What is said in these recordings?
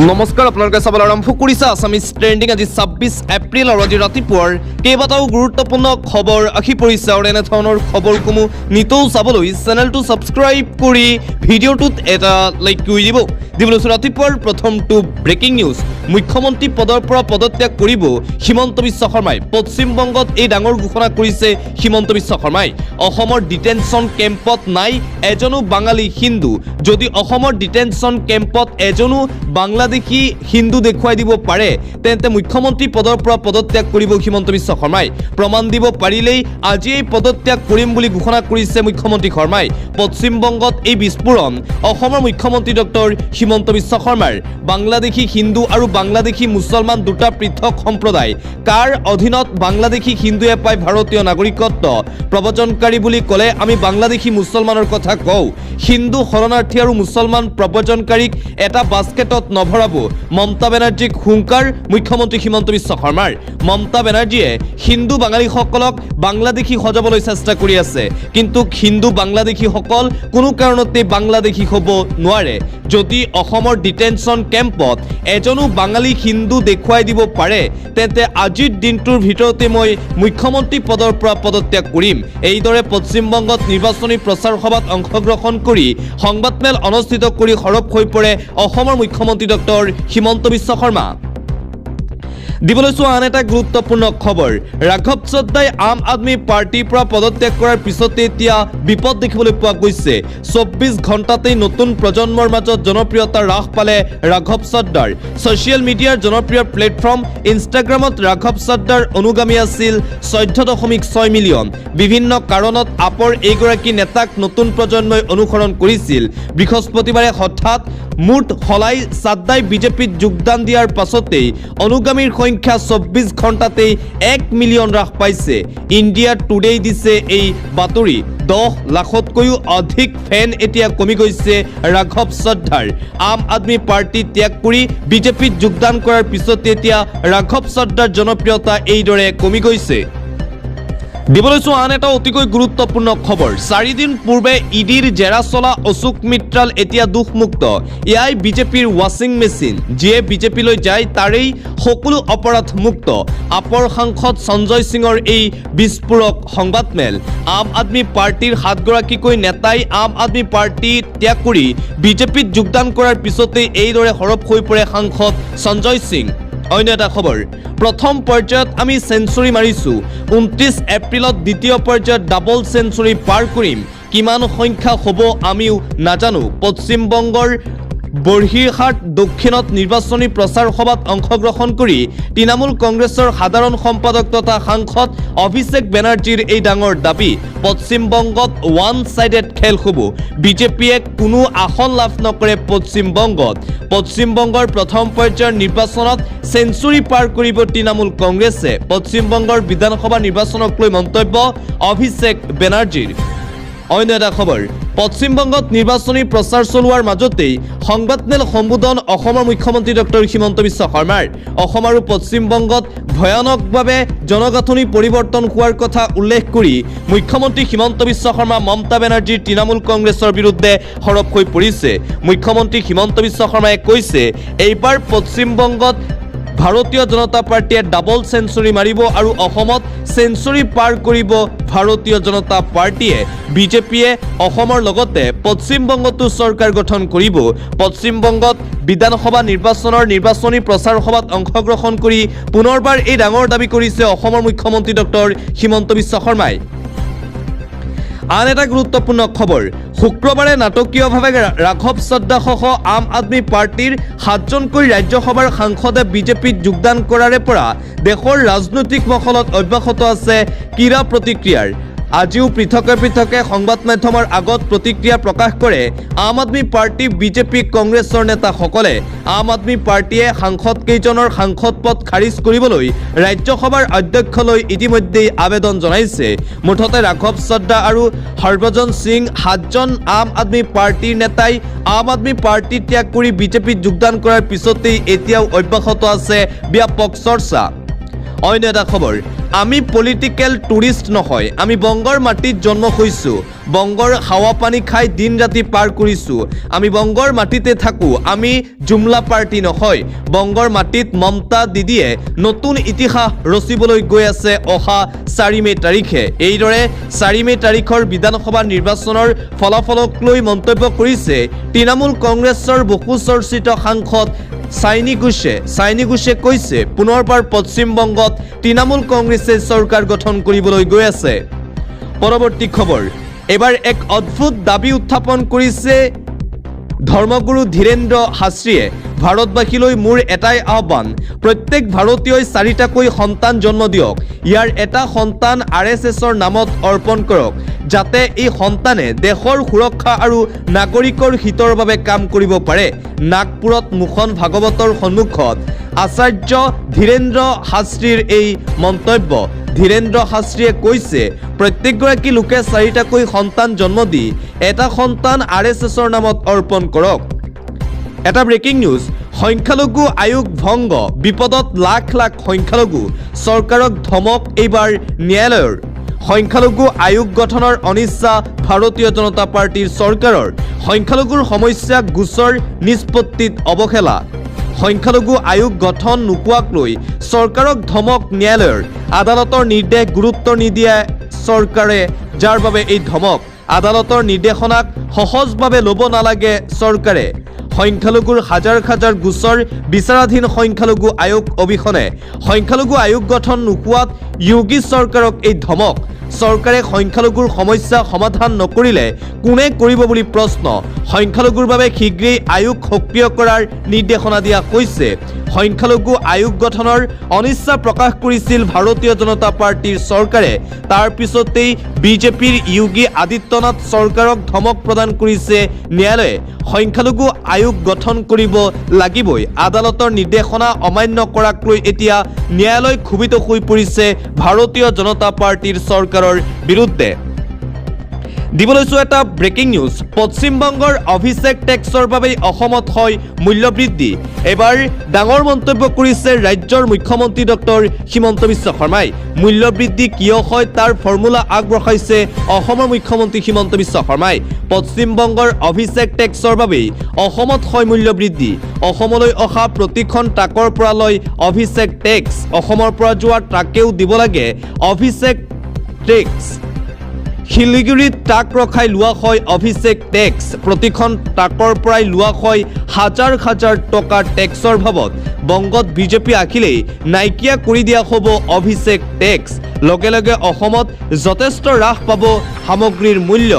নমস্কাৰ আপোনালোকে চাবলৈ আৰম্ভ কৰিছে আছামিজ ট্ৰেণ্ডিং আজি 26 এপ্ৰিল আৰু আজি ৰাতিপুৱাৰ কেইবাটাও গুৰুত্বপূৰ্ণ খবৰ আহি পৰিছে আৰু এনেধৰণৰ খবৰসমূহ নিতৌ চাবলৈ চেনেলটো ছাবস্ক্ৰাইব কৰি ভিডিঅ'টোত এটা লাইক কৰি দিব। ৰাতিপুৱাৰ প্ৰথমটো ব্ৰেকিং নিউজ, মুখ্যমন্ত্ৰী পদৰ পৰা পদত্যাগ কৰিব হিমন্ত বিশ্ব শৰ্মাই। পশ্চিমবংগত এই ডাঙৰ ঘোষণা কৰিছে হিমন্ত বিশ্ব শৰ্মাই। অসমৰ ডিটেনশ্যন কেম্পত নাই এজনো বাঙালী হিন্দু। যদি অসমৰ ডিটেনশ্যন কেম্পত এজনো বাংলাদেশী হিন্দু দেখুৱাই দিব পাৰে তেন্তে মুখ্যমন্ত্ৰী পদৰ পৰা পদত্যাগ কৰিব হিমন্ত বিশ্ব শৰ্মাই। প্ৰমাণ দিব পাৰিলেই আজিয়েই পদত্যাগ কৰিম বুলি ঘোষণা কৰিছে মুখ্যমন্ত্ৰী শৰ্মাই। পশ্চিমবংগত এই বিস্ফোৰণ অসমৰ মুখ্যমন্ত্ৰী ডক্টৰ হিমন্ত বিশ্ব শৰ্মাৰ। বাংলাদেশী হিন্দু আৰু বাংলাদেশী মুছলমান দুটা পৃথক সম্প্ৰদায়। কাৰ অধীনত বাংলাদেশী হিন্দুৱে পায় ভাৰতীয় নাগৰিকত্ব? প্ৰব্ৰজনকাৰী বুলি ক'লে আমি বাংলাদেশী মুছলমানৰ কথা কওঁ। হিন্দু শৰণাৰ্থী আৰু মুছলমান প্ৰব্ৰজনকাৰীক এটা বাস্কেটত নভৰাব মমতা বেনাৰ্জীক হুংকাৰ মুখ্যমন্ত্ৰী হিমন্ত বিশ্ব শৰ্মাৰ। মমতা বেনাৰ্জীয়ে হিন্দু বাঙালীসকলক বাংলাদেশী সজাবলৈ চেষ্টা কৰি আছে, কিন্তু হিন্দু বাংলাদেশীসকল কোনো কাৰণতে বাংলাদেশী হ'ব নোৱাৰে। যদি অসমৰ ডিটেনশ্যন কেম্পত এজনো বাঙালী হিন্দু দেখুৱাই দিব পাৰে তেন্তে আজিৰ দিনটোৰ ভিতৰতে মই মুখ্যমন্ত্ৰী পদৰ পৰা পদত্যাগ কৰিম। এইদৰে পশ্চিমবংগত নিৰ্বাচনী প্ৰচাৰ সভাত অংশগ্ৰহণ কৰি সংবাদমেল অনুষ্ঠিত কৰি সৰব হৈ পৰে অসমৰ মুখ্যমন্ত্ৰী ডক্টৰ হিমন্ত বিশ্ব শৰ্মা। দিবলৈ চোৱা আন এটা গুৰুত্বপূৰ্ণ খবৰ, ৰাঘৱ চদ্দাই আম আদমি পাৰ্টিৰ পৰা পদত্যাগ কৰাৰ পিছতে এতিয়া বিপদ দেখিবলৈ পোৱা গৈছে। 24 ঘণ্টাতেই নতুন প্ৰজন্মৰ মাজত জনপ্ৰিয়তা হ্ৰাস পালে ৰাঘৱ চদ্দাৰ। ছ'চিয়েল মিডিয়াৰ জনপ্ৰিয় প্লেটফৰ্ম ইনষ্টাগ্ৰামত ৰাঘৱ চদ্দাৰ অনুগামী আছিল 14.6 মিলিয়ন। বিভিন্ন কাৰণত আপৰ এইগৰাকী নেতাক নতুন প্ৰজন্মই অনুসৰণ কৰিছিল। বৃহস্পতিবাৰে হঠাৎ মুঠ সলাই চাদ্দাই বিজেপিত যোগদান দিয়াৰ পাছতেই অনুগামীৰ সংখ্যা 24 ঘণ্টাতেই 1 মিলিয়ন হ্ৰাস পাইছে। ইণ্ডিয়া টুডেই দিছে এই বাতৰি। 10 লাখতকৈও অধিক ফেন এতিয়া কমি গৈছে ৰাঘৱ চদ্দাৰ। আম আদমি পাৰ্টি ত্যাগ কৰি বিজেপিত যোগদান কৰাৰ পিছতে এতিয়া ৰাঘৱ চদ্দাৰ জনপ্ৰিয়তা এইদৰে কমি গৈছে। দিবলৈ চোৱা আন এটা অতিকৈ গুৰুত্বপূৰ্ণ খবৰ, 4 দিন পূৰ্বে ইডিৰ জেৰা চলা অশোক মিত্ৰাল এতিয়া দোষমুক্ত। এয়াই বিজেপিৰ ৱাশ্বিং মেচিন। যিয়ে বিজেপিলৈ যায় তাৰেই সকলো অপৰাধ মুক্ত। আপৰ সাংসদ সঞ্জয় সিঙৰ এই বিস্ফোৰক সংবাদমেল। আম আদমি পাৰ্টিৰ 7গৰাকীকৈ নেতাই আম আদমি পাৰ্টি ত্যাগ কৰি বিজেপিত যোগদান কৰাৰ পিছতেই এইদৰে সৰব হৈ পৰে সাংসদ সঞ্জয় সিং। অন্য এটা খবৰ, প্ৰথম পৰ্যায়ত আমি চেঞ্চুৰী মাৰিছোঁ। 29 এপ্ৰিলত দ্বিতীয় পৰ্যায়ত ডাবল চেঞ্চুৰী পাৰ কৰিম। কিমান সংখ্যা হ'ব আমিও নাজানো। পশ্চিমবংগৰ বৰহিৰহাট দক্ষিণত নিৰ্বাচনী প্ৰচাৰ সভাত অংশগ্ৰহণ কৰি তৃণমূল কংগ্ৰেছৰ সাধাৰণ সম্পাদক তথা সাংসদ অভিষেক বেনাৰ্জীৰ এই ডাঙৰ দাবী, পশ্চিমবংগত ওৱান ছাইডেড খেল হ'ব। বিজেপিয়ে কোনো আসন লাভ নকৰে পশ্চিমবংগত। পশ্চিমবংগৰ প্ৰথম পৰ্যায়ৰ নিৰ্বাচনত চেঞ্চুৰী পাৰ কৰিব তৃণমূল কংগ্ৰেছে। পশ্চিমবংগৰ বিধানসভা নিৰ্বাচনক লৈ মন্তব্য অভিষেক বেনাৰ্জীৰ। অন্য এটা খবৰ, পশ্চিমবংগত নিৰ্বাচনী প্ৰচাৰ চলোৱাৰ মাজতেই সংবাদমেল সম্বোধন অসমৰ মুখ্যমন্ত্ৰী ডক্টৰ হিমন্ত বিশ্ব শৰ্মাৰ। অসম আৰু পশ্চিমবংগত ভয়ানকভাৱে জনগাঁথনি পৰিৱৰ্তন হোৱাৰ কথা উল্লেখ কৰি মুখ্যমন্ত্ৰী হিমন্ত বিশ্ব শৰ্মা মমতা বেনাৰ্জীৰ তৃণমূল কংগ্ৰেছৰ বিৰুদ্ধে সৰব হৈ পৰিছে। মুখ্যমন্ত্ৰী হিমন্ত বিশ্ব শৰ্মাই কৈছে এইবাৰ পশ্চিমবংগত ভাৰতীয় জনতা পাৰ্টিয়ে ডাবল চেঞ্চুৰী মাৰিব আৰু অসমত চেঞ্চুৰী পাৰ কৰিব ভাৰতীয় জনতা পাৰ্টিয়ে। বিজেপিয়ে অসমৰ লগতে পশ্চিমবংগতো চৰকাৰ গঠন কৰিব। পশ্চিমবংগত বিধানসভা নিৰ্বাচনৰ নিৰ্বাচনী প্ৰচাৰ সভাত অংশগ্ৰহণ কৰি পুনৰবাৰ এই ডাঙৰ দাবী কৰিছে অসমৰ মুখ্যমন্ত্ৰী ডক্টৰ হিমন্ত বিশ্ব শৰ্মাই। আন এটা গুৰুত্বপূৰ্ণ খবৰ, শুক্ৰবাৰে নাটকীয়ভাৱে ৰাঘৱ চদ্দাসহ আম আদমি পাৰ্টিৰ 7জনকৈ ৰাজ্যসভাৰ সাংসদে বিজেপিত যোগদান কৰাৰে পৰা দেশৰ ৰাজনৈতিক মহলত অব্যাহত আছে কিৰা প্ৰতিক্ৰিয়াৰ। আজিও পৃথকে পৃথকে সংবাদ মাধ্যমৰ আগত প্ৰতিক্ৰিয়া প্ৰকাশ কৰে আম আদমি পাৰ্টি বিজেপি কংগ্ৰেছৰ নেতাসকলে। আম আদমি পাৰ্টিয়ে সাংসদকেইজনৰ সাংসদ পদ খাৰিজ কৰিবলৈ ৰাজ্যসভাৰ অধ্যক্ষলৈ ইতিমধ্যেই আবেদন জনাইছে। মুঠতে ৰাঘৱ চদ্দা আৰু হৰভজন সিং 7জন আম আদমি পাৰ্টিৰ নেতাই আম আদমি পাৰ্টি ত্যাগ কৰি বিজেপিত যোগদান কৰাৰ পিছতেই এতিয়াও অব্যাহত আছে ব্যাপক চৰ্চা। অন্য এটা খবৰ, আমি পলিটিক্যাল টুৰিষ্ট নহয়, আমি বংগৰ মাটিত জন্ম হৈছোঁ, বংগৰ হাৱা পানী খাই দিন ৰাতি পাৰ কৰিছোঁ, আমি বংগৰ মাটিতে থাকোঁ, আমি জুমলা পাৰ্টি নহয়। বংগৰ মাটিত মমতা দিদিয়ে নতুন ইতিহাস ৰচিবলৈ গৈ আছে অহা 4 মে' তাৰিখে। এইদৰে 4 মে' তাৰিখৰ বিধানসভা নিৰ্বাচনৰ ফলাফলক লৈ মন্তব্য কৰিছে তৃণমূল কংগ্ৰেছৰ বহু চৰ্চিত সাংসদ চাইনি ঘোষে কৈছে পুনৰবাৰ পশ্চিমবংগত তৃণমূল কংগ্ৰেছে চৰকাৰ গঠন কৰিবলৈ গৈ আছে। পৰৱৰ্তী খবৰ, এবাৰ এক অদ্ভুত দাবী উত্থাপন কৰিছে ধৰ্মগুৰু ধীৰেন্দ্ৰ শাস্ত্ৰীয়ে। ভাৰতবাসীলৈ মোৰ এটাই আহ্বান, প্ৰত্যেক ভাৰতীয়ই 4টাকৈ সন্তান জন্ম দিয়ক, ইয়াৰ এটা সন্তান RSSৰ নামত অৰ্পণ কৰক, যাতে এই সন্তানে দেশৰ সুৰক্ষা আৰু নাগৰিকৰ হিতৰ বাবে কাম কৰিব পাৰে। নাগপুৰত মোহন ভাগৱতৰ সন্মুখত আচাৰ্য ধীৰেন্দ্ৰ শাস্ত্ৰীৰ এই মন্তব্য। ধীৰেন্দ্ৰ শাস্ত্ৰীয়ে কৈছে প্ৰত্যেকগৰাকী লোকে 4টাকৈ সন্তান জন্ম দি এটা সন্তান RSSৰ নামত অৰ্পণ কৰক। এটা ব্ৰেকিং নিউজ, সংখ্যালঘু আয়োগ ভংগ, বিপদত লাখ লাখ সংখ্যালঘু, চৰকাৰক ধমক এইবাৰ ন্যায়ালয়ৰ। সংখ্যালঘু আয়োগ গঠনৰ অনিচ্ছা ভাৰতীয় জনতা পাৰ্টিৰ চৰকাৰৰ, সংখ্যালঘুৰ সমস্যাক গোচৰ নিষ্পত্তিত অৱহেলা, সংখ্যালঘু আয়োগ গঠন নোপোৱাক লৈ চৰকাৰক ধমক ন্যায়ালয়ৰ। আদালতৰ নিৰ্দেশ গুৰুত্ব নিদিয়া চৰকাৰে, যাৰ বাবে এই ধমক। আদালতৰ নিৰ্দেশনাক সহজভাৱে ল'ব নালাগে চৰকাৰে। সংখ্যালঘুৰ হাজাৰ হাজাৰ গোচৰ বিচাৰাধীন সংখ্যালঘু আয়োগ অবিহনে সংখ্যালঘু আয়োগ গঠন নোপোৱাত যোগী চৰকাৰক এই ধমক। চৰকাৰে সংখ্যালঘুৰ সমস্যা সমাধান নকৰিলে কোনে কৰিব বুলি প্ৰশ্ন। সংখ্যালঘুৰ বাবে শীঘ্ৰেই আয়োগ সক্ৰিয় কৰাৰ নিৰ্দেশনা দিয়া হৈছে। সংখ্যালঘু আয়োগ গঠনৰ অনিচ্ছা প্ৰকাশ কৰিছিল ভাৰতীয় জনতা পাৰ্টিৰ চৰকাৰে। তাৰ পিছতেই বিজেপিৰ যোগী আদিত্যনাথ চৰকাৰক ধমক প্ৰদান কৰিছে ন্যায়ালয়ে। সংখ্যালঘু আয়োগ গঠন কৰিব লাগিবই। আদালতৰ নিৰ্দেশনা অমান্য কৰাক লৈ এতিয়া ন্যায়ালয় ক্ষোভিত হৈ পৰিছে ভাৰতীয় জনতা পাৰ্টিৰ চৰকাৰৰ বিৰুদ্ধে। দিবলৈছো এটা ব্ৰেকিং নিউজ, পশ্চিমবংগৰ অভিষেক টেক্সৰ বাবে অসমত হয় মূল্যবৃদ্ধি। এবাৰ ডাঙৰ মন্তব্য কৰিছে ৰাজ্যৰ মুখ্যমন্ত্ৰী ডক্টৰ হিমন্ত বিশ্ব শৰ্মাই। মূল্যবৃদ্ধি কিয় হয় তাৰ ফৰ্মুলা আগবঢ়াইছে অসমৰ মুখ্যমন্ত্ৰী হিমন্ত বিশ্ব শৰ্মাই। পশ্চিমবংগৰ অভিষেক টেক্সৰ বাবেই অসমত হয় মূল্যবৃদ্ধি। অসমলৈ অহা প্ৰতিখন ট্ৰাকৰ পৰা লয় অভিষেক টেক্স। অসমৰ পৰা যোৱা ট্ৰাকেও দিব লাগে অভিষেক টেক্স। শিলিগুৰিত ট্ৰাক ৰখাই লোৱা হয় অভিষেক টেক্স। প্ৰতিখন ট্ৰাকৰ পৰাই লোৱা হয় হাজাৰ হাজাৰ টকা টেক্সৰ ভাৱত। বংগত বিজেপি আহিলেই নাইকিয়া কৰি দিয়া হ'ব অভিষেক টেক্স। লগে লগে অসমত যথেষ্ট হ্ৰাস পাব সামগ্ৰীৰ মূল্য।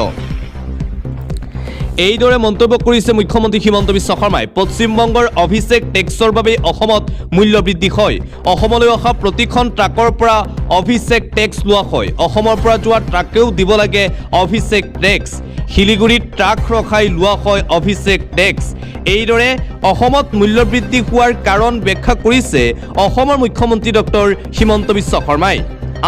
এইদৰে মন্তব্য কৰিছে মুখ্যমন্ত্ৰী হিমন্ত বিশ্ব শৰ্মাই। পশ্চিমবংগৰ অভিষেক টেক্সৰ বাবে অসমত মূল্য বৃদ্ধি হয়। অসমলৈ অহা প্ৰতিখন ট্ৰাকৰ পৰা অভিষেক টেক্স লোৱা হয়। অসমৰ পৰা যোৱা ট্ৰাকেও দিব লাগে অভিষেক টেক্স। শিলিগুৰিত ট্ৰাক ৰখাই লোৱা হয় অভিষেক টেক্স। এইদৰে অসমত মূল্যবৃদ্ধি হোৱাৰ কাৰণ ব্যাখ্যা কৰিছে অসমৰ মুখ্যমন্ত্ৰী ডক্টৰ হিমন্ত বিশ্ব শৰ্মাই।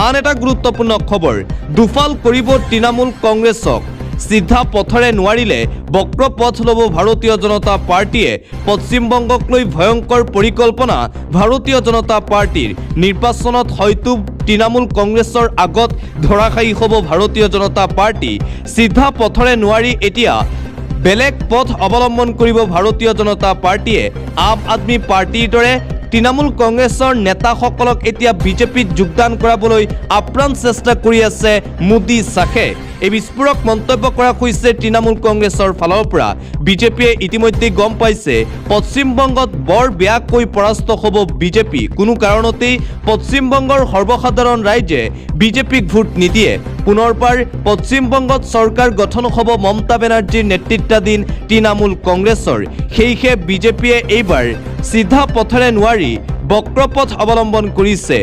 আন এটা গুৰুত্বপূৰ্ণ খবৰ, দুফাল কৰিব তৃণমূল কংগ্ৰেছক। সিধা পথৰে নোৱাৰিলে বক্ৰ পথ ল'ব ভাৰতীয় জনতা পাৰ্টিয়ে। পশ্চিমবংগক লৈ ভয়ংকৰ পৰিকল্পনা ভাৰতীয় জনতা পাৰ্টিৰ। নিৰ্বাচনত হয়তো তৃণমূল কংগ্ৰেছৰ আগত ধৰাশায়ী হ'ব ভাৰতীয় জনতা পাৰ্টি। সিধা পথৰে নোৱাৰি এতিয়া বেলেগ পথ অৱলম্বন কৰিব ভাৰতীয় জনতা পাৰ্টিয়ে। আম আদমি পাৰ্টিৰ দৰে তৃণমূল কংগ্ৰেছৰ নেতাসকলক এতিয়া বিজেপিত যোগদান কৰাবলৈ আপ্ৰাণ চেষ্টা কৰি আছে মোদী শাহে। এই বিস্ফোৰক মন্তব্য কৰা হৈছে তৃণমূল কংগ্ৰেছৰ ফালৰ পৰা। বিজেপিয়ে ইতিমধ্যে গম পাইছে পশ্চিমবংগত বৰ বেয়াকৈ পৰাস্ত হ'ব বিজেপি। কোনো কাৰণতেই পশ্চিমবংগৰ সৰ্বসাধাৰণ ৰাইজে বিজেপিক ভোট নিদিয়ে। পুনৰবাৰ পশ্চিমবংগত চৰকাৰ গঠন হ'ব মমতা বেনাৰ্জীৰ নেতৃত্বাধীন তৃণমূল কংগ্ৰেছৰ। সেয়েহে বিজেপিয়ে এইবাৰ সিধা পথেৰে নোৱাৰি বক্ৰপথ অৱলম্বন কৰিছে।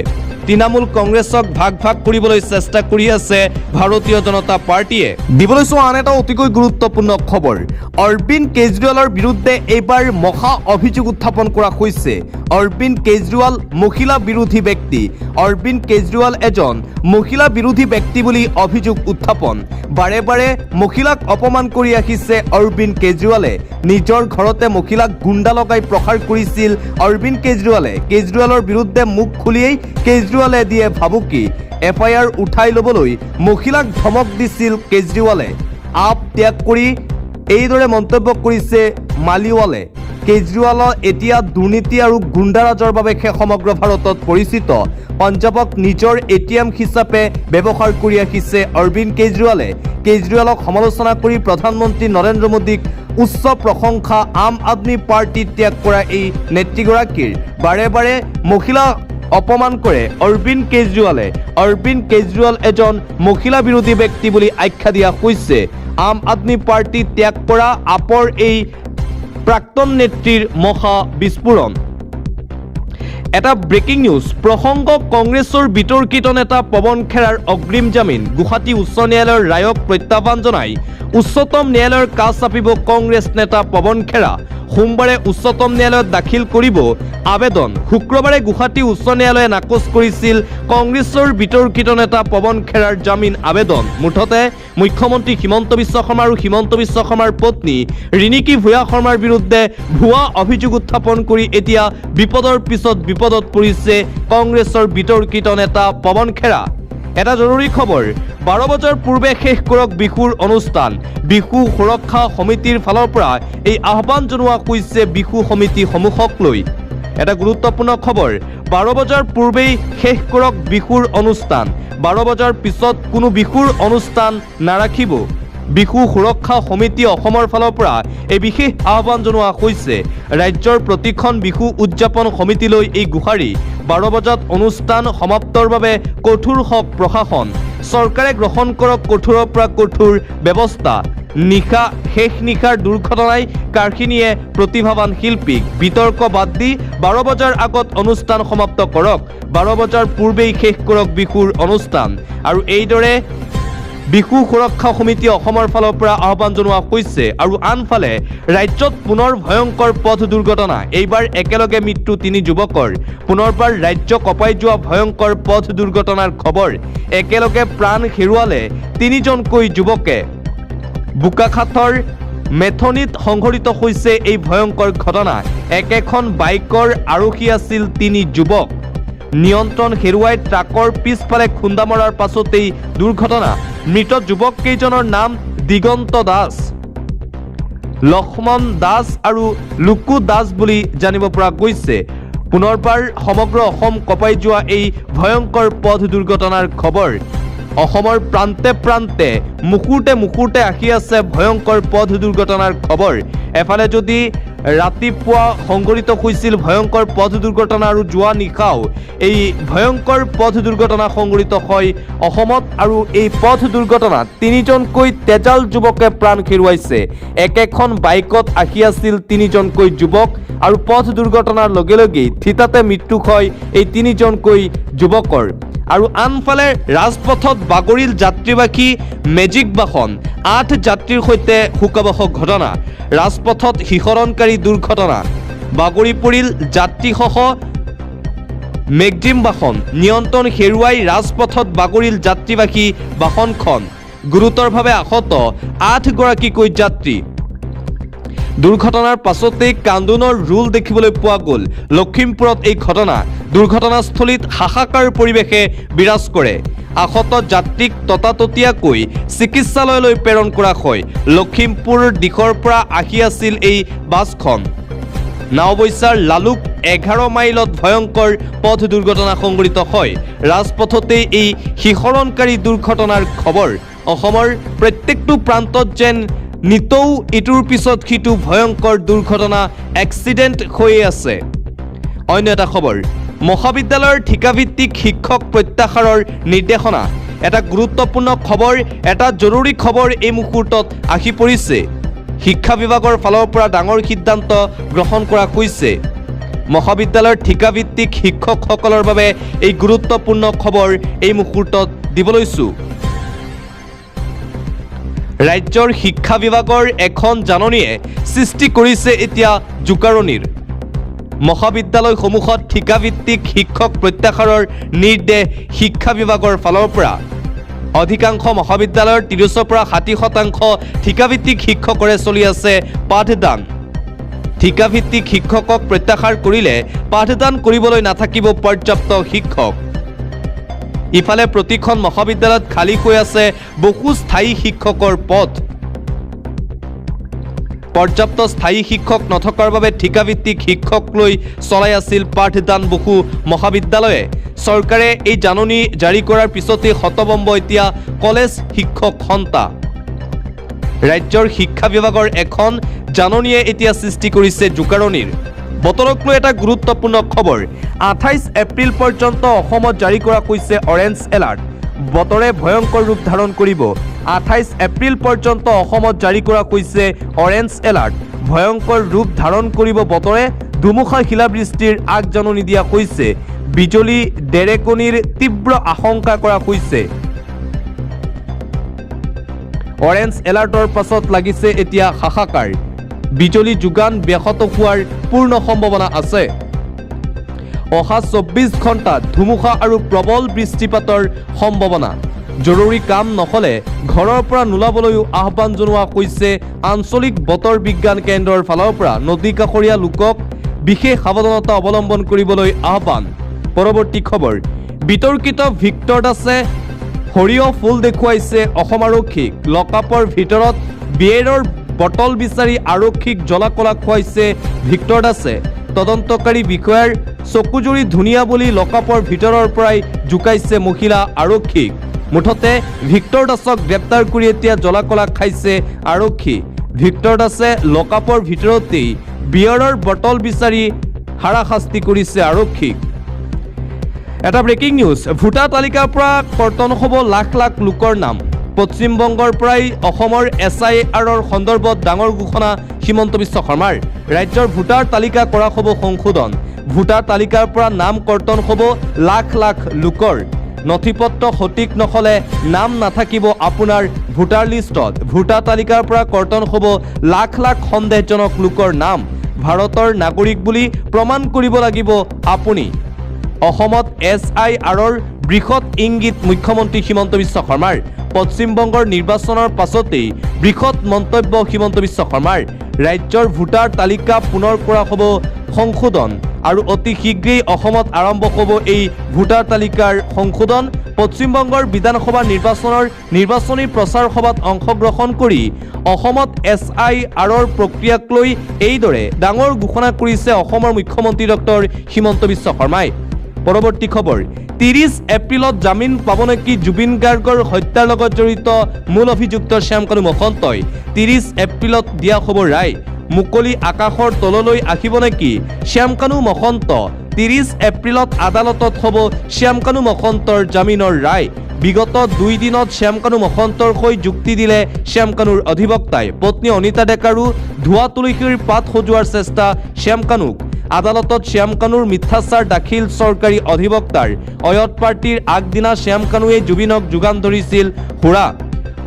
তৃণমূল কংগ্ৰেছক ভাগ ভাগ কৰিবলৈ চেষ্টা কৰি আছে ভাৰতীয় জনতা পাৰ্টিয়ে। দিবলৈছো আন এটা অতিকৈ গুৰুত্বপূৰ্ণ খবৰ, অৰবিন্দ কেজৰিৱালৰ বিৰুদ্ধে এইবাৰ মহা অভিযোগ উত্থাপন কৰা হৈছে। অৰবিন্দ কেজৰিৱাল মহিলা বিৰোধী ব্যক্তি। অৰবিন্দ কেজৰিৱাল এজন মহিলা বিৰোধী ব্যক্তি বুলি অভিযোগ উত্থাপন। বাৰে বাৰে মহিলাক অপমান কৰি আহিছে অৰবিন্দ কেজৰিৱালে। নিজৰ ঘৰতে মহিলাক গুণ্ডা লগাই প্ৰসাৰ কৰিছিল অৰবিন্দ কেজৰিৱালে। কেজৰিৱালৰ বিৰুদ্ধে মুখ খুলিয়েই কেজৰিৱালে দিয়ে ভাবুকি। FIR উঠাই ল'বলৈ মহিলাক ধমক দিছিল কেজৰিৱালে। আপ ত্যাগ কৰি এইদৰে মন্তব্য কৰিছে মালিৱালে। কেজৰিৱালৰ এতিয়া দুৰ্নীতি আৰু গুণ্ডাৰাজৰ বাবে সমগ্ৰ ভাৰতত পৰিচিত। পঞ্জাৱক নিজৰ ATM হিচাপে ব্যৱহাৰ কৰি আহিছে অৰবিন্দ কেজৰিৱালে। কেজৰিৱালক সমালোচনা কৰি প্ৰধানমন্ত্ৰী নৰেন্দ্ৰ মোদীক উচ্চ প্ৰশংসা। আম আদমি পাৰ্টি ত্যাগ কৰা এই নেত্ৰীগৰাকীৰ বাৰে বাৰে মহিলা অপমান কৰে অৰবিন্দ কেজৰিৱালে। অৰবিন্দ কেজৰিৱাল এজন মহিলা বিৰোধী ব্যক্তি বুলি আখ্যা দিয়া হৈছে। আম আদমি পাৰ্টি ত্যাগ কৰা আপৰ এই প্ৰাক্তন নেত্ৰীৰ মহা বিস্ফোৰণ। এটা ব্ৰেকিং নিউজ প্ৰসংগ কংগ্ৰেছৰ বিতৰ্কিত নেতা পৱন খেৰাৰ অগ্ৰিম জামিন। গুৱাহাটী উচ্চ ন্যায়ালয়ৰ ৰায়ক প্ৰত্যাহ্বান জনাই উচ্চতম ন্যায়ালয়ৰ কাষ চাপিব কংগ্ৰেছ নেতা পৱন খেৰা। সোমবাৰে উচ্চতম ন্যায়ালয়ত দাখিল কৰিব আবেদন। শুক্ৰবাৰে গুৱাহাটী উচ্চ ন্যায়ালয়ে নাকচ কৰিছিল কংগ্ৰেছৰ বিতৰ্কিত নেতা পৱন খেৰাৰ জামিন আবেদন। মুঠতে মুখ্যমন্ত্ৰী হিমন্ত বিশ্ব শৰ্মা আৰু হিমন্ত বিশ্ব শৰ্মাৰ পত্নী ৰিণিকী ভূঞা শৰ্মাৰ বিৰুদ্ধে ভুৱা অভিযোগ উত্থাপন কৰি এতিয়া বিপদৰ পিছত বিপদত পৰিছে কংগ্ৰেছৰ বিতৰ্কিত নেতা পৱন খেৰা। এটা জৰুৰী খবৰ, 12 বজাৰ পূৰ্বে শেষ কৰক বিহুৰ অনুষ্ঠান। বিহু সুৰক্ষা সমিতিৰ ফালৰ পৰা এই আহ্বান জনোৱা হৈছে বিহু সমিতিসমূহক লৈ। এটা গুৰুত্বপূৰ্ণ খবৰ, 12 বজাৰ পূৰ্বেই শেষ কৰক বিহুৰ অনুষ্ঠান। 12 বজাৰ পিছত কোনো বিহুৰ অনুষ্ঠান নাৰাখিব। বিহু সুৰক্ষা সমিতি অসমৰ ফালৰ পৰা এই বিশেষ আহ্বান জনোৱা হৈছে। ৰাজ্যৰ প্ৰতিখন বিহু উদযাপন সমিতিলৈ এই গুহাৰি। 12 বজাত অনুষ্ঠান সমাপ্তৰ বাবে কঠোৰ হওক প্ৰশাসন। চৰকাৰে গ্ৰহণ কৰক কঠোৰৰ পৰা কঠোৰ ব্যৱস্থা। শেষ নিশাৰ দুৰ্ঘটনাই কাৰখিনিয়ে প্ৰতিভাৱান শিল্পীক। বিতৰ্ক বাদ দি 12 বজাৰ আগত অনুষ্ঠান সমাপ্ত কৰক। 12 বজাৰ পূৰ্বেই শেষ কৰক বিহুৰ অনুষ্ঠান। আৰু এইদৰে বিহু সুৰক্ষা সমিতি অসমৰ ফালৰ পৰা আহ্বান জনোৱা হৈছে। আৰু আনফালে ৰাজ্যত পুনৰ ভয়ংকৰ পথ দুৰ্ঘটনা। এইবাৰ একেলগে মৃত্যু 3 যুৱকৰ। পুনৰবাৰ ৰাজ্য কঁপাই যোৱা ভয়ংকৰ পথ দুৰ্ঘটনাৰ খবৰ। একেলগে প্ৰাণ হেৰুৱালে 3জনকৈ যুৱকে। বোকাখাতৰ মেথনিত সংঘটিত হৈছে এই ভয়ংকৰ ঘটনা। একেখন বাইকৰ আৰোহী আছিল 3 যুৱক। নিয়ন্ত্ৰণ হেৰুৱাই ট্ৰাকৰ পিছফালে খুন্দা মৰাৰ পাছতেই দুৰ্ঘটনা। মৃত যুৱক কেইজনৰ নাম দিগন্ত দাস, লক্ষ্মণ দাস আৰু লুকু দাস বুলি জানিব পৰা গৈছে। পুনৰবাৰ সমগ্ৰ অসম কঁপাই যোৱা এই ভয়ংকৰ পথ দুৰ্ঘটনাৰ খবৰ। অসমৰ প্ৰান্তে প্ৰান্তে মুহূৰ্তে মুহূৰ্তে আহি আছে ভয়ংকৰ পথ দুৰ্ঘটনাৰ খবৰ। এফালে যদি ৰাতিপুৱা সংঘটিত হৈছিল ভয়ংকৰ পথ দুৰ্ঘটনা আৰু যোৱা নিশাও এই ভয়ংকৰ পথ দুৰ্ঘটনা সংঘটিত হয় অসমত। আৰু এই পথ দুৰ্ঘটনাত 3জনকৈ তেজাল যুৱকে প্ৰাণ হেৰুৱাইছে। একেখন বাইকত আহি আছিল 3জনকৈ যুৱক আৰু পথ দুৰ্ঘটনাৰ লগে লগেই থিতাতে মৃত্যু হয় এই 3জনকৈ যুৱকৰ। আৰু আনফালে ৰাজপথত বাগৰিল যাত্ৰীবাহী মেজিক বাহন। 8 যাত্ৰীৰ সৈতে শোকাবহ ঘটনা। ৰাজপথত শিহৰণকাৰী দুৰ্ঘটনা। বাগৰি পৰিল যাত্ৰীসহ মেগজিম বাহন। নিয়ন্ত্ৰণ হেৰুৱাই ৰাজপথত বাগৰিল যাত্ৰীবাহী বাহনখন। গুৰুতৰভাৱে আহত 8গৰাকীকৈ যাত্ৰী। দুৰ্ঘটনাৰ পাছতেই কান্দোনৰ ৰোল দেখিবলৈ পোৱা গ'ল। লখিমপুৰত এই ঘটনা। দুৰ্ঘটনাস্থলীত হাহাকাৰ পৰিৱেশে বিৰাজ কৰে। আহত যাত্ৰীক ততাততীয়াকৈ চিকিৎসালয়লৈ প্ৰেৰণ কৰা হয়। লখিমপুৰ দিশৰ পৰা আহি আছিল এই বাছখন। নাওবৈচাৰ লালুক 11 মাইলত ভয়ংকৰ পথ দুৰ্ঘটনা সংঘটিত হয়। ৰাজপথতেই এই শিহৰণকাৰী দুৰ্ঘটনাৰ খবৰ। অসমৰ প্ৰত্যেকটো প্ৰান্তত যেন নিতৌ ইটোৰ পিছত সিটো ভয়ংকৰ দুৰ্ঘটনা এক্সিডেণ্ট হৈয়ে আছে। অন্য এটা খবৰ, মহাবিদ্যালয়ৰ ঠিকাভিত্তিক শিক্ষক প্ৰত্যাহাৰৰ নিৰ্দেশনা। এটা গুৰুত্বপূৰ্ণ খবৰ, এটা জৰুৰী খবৰ এই মুহূৰ্তত আহি পৰিছে। শিক্ষা বিভাগৰ ফালৰ পৰা ডাঙৰ সিদ্ধান্ত গ্ৰহণ কৰা হৈছে। মহাবিদ্যালয়ৰ ঠিকাভিত্তিক শিক্ষকসকলৰ বাবে এই গুৰুত্বপূৰ্ণ খবৰ এই মুহূৰ্তত দিব লৈছোঁ। ৰাজ্যৰ শিক্ষা বিভাগৰ এখন জাননীয়ে সৃষ্টি কৰিছে এতিয়া জোকাৰণিৰ। মহাবিদ্যালয়সমূহত ঠিকাভিত্তিক শিক্ষক প্ৰত্যাহাৰৰ নিৰ্দেশ শিক্ষা বিভাগৰ ফালৰ পৰা অধিকাংশ মহাবিদ্যালয়ৰ ৩০ৰ পৰা ৬০% ঠিকাভিত্তিক শিক্ষকৰে চলি আছে পাঠদান ঠিকাভিত্তিক শিক্ষকক প্ৰত্যাহাৰ কৰিলে পাঠদান কৰিবলৈ নাথাকিব পৰ্যাপ্ত শিক্ষক ইফালে প্ৰতিখন মহাবিদ্যালয়ত খালী হৈ আছে বহু স্থায়ী শিক্ষকৰ পদ পৰ্যাপ্ত স্থায়ী শিক্ষক নথকাৰ বাবে ঠিকাভিত্তিক শিক্ষক লৈ চলাই আছিল পাঠদান বহু মহাবিদ্যালয়ে চৰকাৰে এই জাননী জাৰি কৰাৰ পিছতে হতবম্ব এতিয়া কলেজ শিক্ষক সন্থা ৰাজ্যৰ শিক্ষা বিভাগৰ এখন জাননীয়ে এতিয়া সৃষ্টি কৰিছে জোকাৰণিৰ বতৰক লৈ এটা গুৰুত্বপূৰ্ণ খবৰ ২৮ এপ্ৰিল পৰ্যন্ত অসমত জাৰি কৰা হৈছে অৰেঞ্জ এলাৰ্ট বতৰে ভয়ংকৰ ৰূপ ধাৰণ কৰিব ২৮ এপ্ৰিল পৰ্যন্ত অসমত জাৰি কৰা হৈছে অৰেঞ্জ এলাৰ্ট ভয়ংকৰ ৰূপ ধাৰণ কৰিব বতৰে ধুমুহা শিলাবৃষ্টিৰ আগজাননী দিয়া হৈছে বিজুলী ডেৰেকনিৰ তীব্ৰ আশংকা কৰা হৈছে অৰেঞ্জ এলাৰ্টৰ পাছত লাগিছে এতিয়া হাহাকাৰ বিজুলী যোগান ব্যাহত হোৱাৰ পূৰ্ণ সম্ভাৱনা আছে অহা ২৪ ঘণ্টাত ধুমুহা আৰু প্ৰবল বৃষ্টিপাতৰ সম্ভাৱনা জৰুৰী কাম নহ'লে ঘৰৰ পৰা নোলাবলৈও আহ্বান জনোৱা হৈছে আঞ্চলিক বতৰ বিজ্ঞান কেন্দ্ৰৰ ফালৰ পৰা নদী কাষৰীয়া লোকক বিশেষ সাৱধানতা অৱলম্বন কৰিবলৈ আহ্বান পৰৱৰ্তী খবৰ বিতৰ্কিত ভিক্টৰ দাসে সৰিয়হ ফুল দেখুৱাইছে অসম আৰক্ষীক লকআপৰ ভিতৰত বিয়েৰৰ বটল বিচাৰি আৰক্ষীক জ্বলা-কলা খুৱাইছে ভিক্টৰ দাসে তদন্তকাৰী বিষয়াৰ চকুজুৰি ধুনীয়া বুলি লকআপৰ ভিতৰৰ পৰাই জোকাইছে মহিলা আৰক্ষীক মুঠতে ভিক্টৰ দাসক গ্ৰেপ্তাৰ কৰি এতিয়া জ্বলা-কলা খাইছে আৰক্ষী ভিক্টৰ দাসে লকআপৰ ভিতৰতেই বিয়েৰৰ বটল বিচাৰি হাৰাশাস্তি কৰিছে আৰক্ষীক এটা ব্ৰেকিং নিউজ ভোটাৰ তালিকাৰ পৰা কৰ্তন হ'ব লাখ লাখ লোকৰ নাম পশ্চিমবংগৰ পৰাই অসমৰ SIRৰ সন্দৰ্ভত ডাঙৰ ঘোষণা হিমন্ত বিশ্ব শৰ্মাৰ ৰাজ্যৰ ভোটাৰ তালিকা কৰা হ'ব সংশোধন ভোটাৰ তালিকাৰ পৰা নাম কৰ্তন হ'ব লাখ লাখ লোকৰ নথিপত্ৰ সঠিক নহ'লে নাম নাথাকিব আপোনাৰ ভোটাৰ লিষ্টত ভোটাৰ তালিকাৰ পৰা কৰ্তন হ'ব লাখ লাখ সন্দেহজনক লোকৰ নাম ভাৰতৰ নাগৰিক বুলি প্ৰমাণ কৰিব লাগিব আপুনি অসমত SIRৰ বৃহৎ ইংগিত মুখ্যমন্ত্ৰী হিমন্ত বিশ্ব শৰ্মাৰ পশ্চিমবংগৰ নিৰ্বাচনৰ পাছতেই বৃহৎ মন্তব্য হিমন্ত বিশ্ব শৰ্মাৰ ৰাজ্যৰ ভোটাৰ তালিকা পুনৰ কৰা হ'ব সংশোধন আৰু অতি শীঘ্ৰেই অসমত আৰম্ভ হ'ব এই ভোটাৰ তালিকাৰ সংশোধন পশ্চিমবংগৰ বিধানসভা নিৰ্বাচনৰ নিৰ্বাচনী প্ৰচাৰ সভাত অংশগ্ৰহণ কৰি অসমত SIRৰ প্ৰক্ৰিয়াক লৈ এইদৰে ডাঙৰ ঘোষণা কৰিছে অসমৰ মুখ্যমন্ত্ৰী ডক্টৰ হিমন্ত বিশ্ব শৰ্মাই পৰৱৰ্তী খবৰ ৩০ এপ্ৰিলত জামিন পাব নেকি জুবিন গাৰ্গৰ হত্যাৰ লগত জড়িত মূল অভিযুক্ত শ্যামকানু মহন্তই ৩০ এপ্ৰিলত দিয়া হ'ব ৰায় মুকলি আকাশৰ তললৈ আহিব নেকি শ্যামকানু মহন্ত ৩০ এপ্ৰিলত আদালতত হ'ব শ্যামকানু মহন্তৰ জামিনৰ ৰায় বিগত ২ দিনত শ্যামকানু মহন্তৰ হৈ যুক্তি দিলে শ্যামকানুৰ অধিবক্তাই পত্নী অনিতা ডেকাৰো ধোৱা তুলসীৰ পাত সজোৱাৰ চেষ্টা শ্যামকানুক আদালতত শ্যামকানুৰ মিথ্যাচাৰ দাখিল চৰকাৰী অধিবক্তাৰ অয়ত পাৰ্টিৰ আগদিনা শ্যামকানুৱে জুবিনক যোগান ধৰিছিল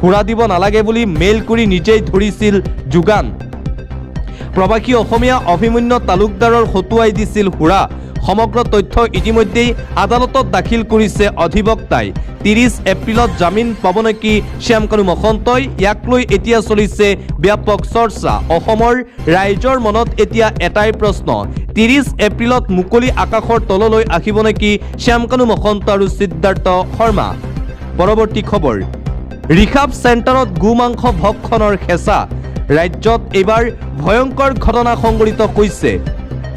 সুৰা দিব নালাগে বুলি মেইল কৰি নিজেই ধৰিছিল যোগান প্ৰবাসী অসমীয়া অভিমন্যু তালুকদাৰৰ হতুৱাই দিছিল সুৰা সমগ্ৰ তথ্য ইতিমধ্যেই আদালতত দাখিল কৰিছে অধিবক্তাই ৩০ এপ্ৰিলত জামিন পাব নেকি শ্যামকানু মহন্তই ইয়াক লৈ এতিয়া চলিছে ব্যাপক চৰ্চা অসমৰ ৰাইজৰ মনত এতিয়া এটাই প্ৰশ্ন ৩০ এপ্ৰিলত মুকলি আকাশৰ তললৈ আহিব নেকি শ্যামকানু মহন্ত আৰু সিদ্ধাৰ্থ শৰ্মা পৰৱৰ্তী খবৰ ৰিহাব চেণ্টাৰত গোমাংস ভক্ষণৰ হেঁচা ৰাজ্যত এইবাৰ ভয়ংকৰ ঘটনা সংঘটিত হৈছে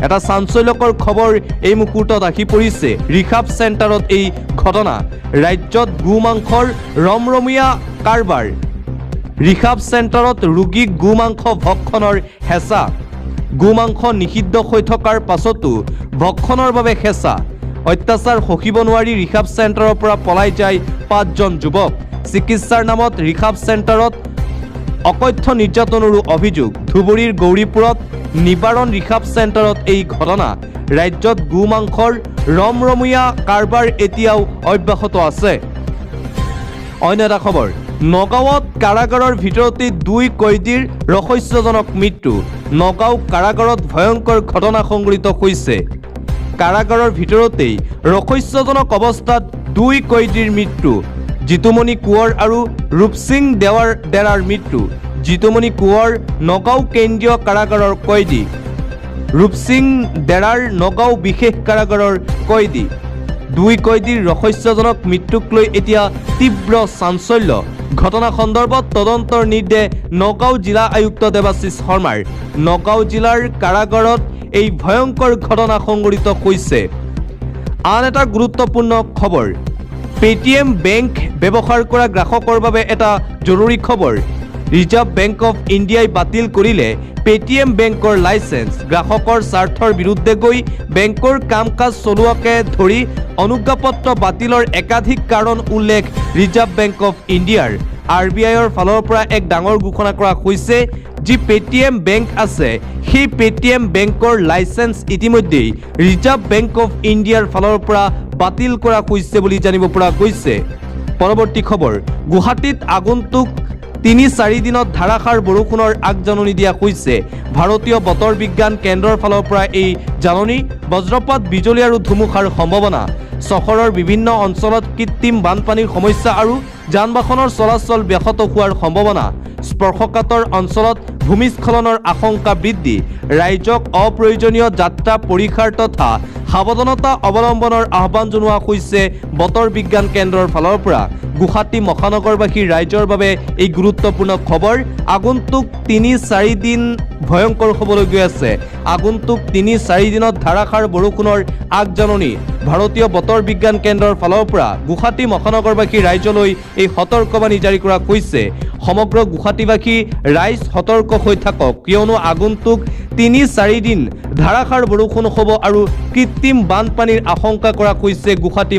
এটা চাঞ্চল্যকৰ খবৰ এই মুহূৰ্তত আহি পৰিছে ৰিহাব চেণ্টাৰত এই ঘটনা ৰাজ্যত গোমাংসৰ ৰমৰমীয়া কাৰবাৰ ৰিহাব চেণ্টাৰত ৰোগীক গোমাংস ভক্ষণৰ হেঁচা গোমাংস নিষিদ্ধ হৈ থকাৰ পাছতো ভক্ষণৰ বাবে হেঁচা অত্যাচাৰ সহিব নোৱাৰি ৰিহাব চেণ্টাৰৰ পৰা পলাই যায় ৫জন যুৱক চিকিৎসাৰ নামত ৰিহাব চেণ্টাৰত অকথ্য নিৰ্যাতনৰো অভিযোগ ধুবুৰীৰ গৌৰীপুৰত নিবাৰণ ৰিহাব চেণ্টাৰত এই ঘটনা ৰাজ্যত গোমাংসৰ ৰমৰমীয়া কাৰবাৰ এতিয়াও অব্যাহত আছে অন্য এটা খবৰ নগাঁৱত কাৰাগাৰৰ ভিতৰতে 2 কয়দীৰ ৰহস্যজনক মৃত্যু। নগাঁও কাৰাগাৰত ভয়ংকৰ ঘটনা সংঘটিত হৈছে। কাৰাগাৰৰ ভিতৰতেই ৰহস্যজনক অৱস্থাত 2 কয়দীৰ মৃত্যু। জিতুমণি কোঁৱৰ আৰু ৰূপসিং ডেৰাৰ মৃত্যু। জিতুমণি কোঁৱৰ নগাঁও কেন্দ্ৰীয় কাৰাগাৰৰ কয়দী, ৰূপসিং ডেৰাৰ নগাঁও বিশেষ কাৰাগাৰৰ কয়দী। 2 কয়দীৰ ৰহস্যজনক মৃত্যুক লৈ এতিয়া তীব্ৰ চাঞ্চল্য। ঘটনা সন্দৰ্ভত তদন্তৰ নিৰ্দেশ নগাঁও জিলা আয়ুক্ত দেৱাশিষ শৰ্মাৰ। নগাঁও জিলাৰ কাৰাগাৰত এই ভয়ংকৰ ঘটনা সংঘটিত হৈছে। আন এটা গুৰুত্বপূৰ্ণ খবৰ, পেটিএম বেংক ব্যৱহাৰ কৰা গ্ৰাহকৰ বাবে এটা জৰুৰী খবৰ। ৰিজাৰ্ভ বেংক অফ ইণ্ডিয়াই বাতিল কৰিলে পেটিএম বেংকৰ লাইচেন্স। গ্ৰাহকৰ স্বাৰ্থৰ বিৰুদ্ধে গৈ বেংকৰ কাম কাজ চলোৱাকে ধৰি অনুজ্ঞাপত্ৰ বাতিলৰ একাধিক কাৰণ উল্লেখ ৰিজাৰ্ভ বেংক অফ ইণ্ডিয়াৰ। RBIৰ ফালৰ পৰা এক ডাঙৰ ঘোষণা কৰা হৈছে, যি পেটিএম বেংক আছে সেই পেটিএম বেংকৰ লাইচেন্স ইতিমধ্যেই ৰিজাৰ্ভ বেংক অফ ইণ্ডিয়াৰ ফালৰ পৰা বাতিল কৰা হৈছে বুলি জানিব পৰা গৈছে। পৰৱৰ্তী খবৰ, গুৱাহাটীত আগন্তুক 3-4 দিনত ধাৰাসাৰ বৰষুণৰ আগজাননী দিয়া হৈছে। ভাৰতীয় বতৰ বিজ্ঞান কেন্দ্ৰৰ ফালৰ পৰা এই জাননী। বজ্ৰপাত, বিজুলী আৰু ধুমুহাৰ সম্ভাৱনা। চহৰৰ বিভিন্ন অঞ্চলত কৃত্ৰিম বানপানীৰ সমস্যা আৰু যান বাহনৰ চলাচল ব্যাহত হোৱাৰ সম্ভাৱনা। স্পৰ্শকাতৰ অঞ্চলত ভূমিস্খলনৰ আশংকা বৃদ্ধি। ৰাইজক অপ্ৰয়োজনীয় যাত্ৰা পৰিহাৰ তথা সাৱধানতা অৱলম্বনৰ আহ্বান জনোৱা হৈছে বতৰ বিজ্ঞান কেন্দ্ৰৰ ফালৰ পৰা। গুৱাহাটী মহানগৰবাসীৰ ৰাইজৰ বাবে এই গুৰুত্বপূৰ্ণ খবৰ। আগন্তুক 3-4 দিন ভয়ংকৰ হ'বলৈ গৈ আছে। আগন্তুক 3-4 দিনত ধাৰাসাৰ বৰষুণৰ আগজাননী ভাৰতীয় বতৰ বিজ্ঞান কেন্দ্ৰৰ ফালৰ পৰা গুৱাহাটী মহানগৰবাসীৰ ৰাইজলৈ এই সতৰ্কবাণী জাৰি কৰা হৈছে। সমগ্ৰ গুৱাহাটীবাসী ৰাইজ সতৰ্ক হৈ থাকক, কিয়নো আগন্তুক 3-4 দিন ধাৰাসাৰ বৰষুণ হ'ব আৰু কৃত্ৰিম বানপানীৰ আশংকা কৰা হৈছে গুৱাহাটী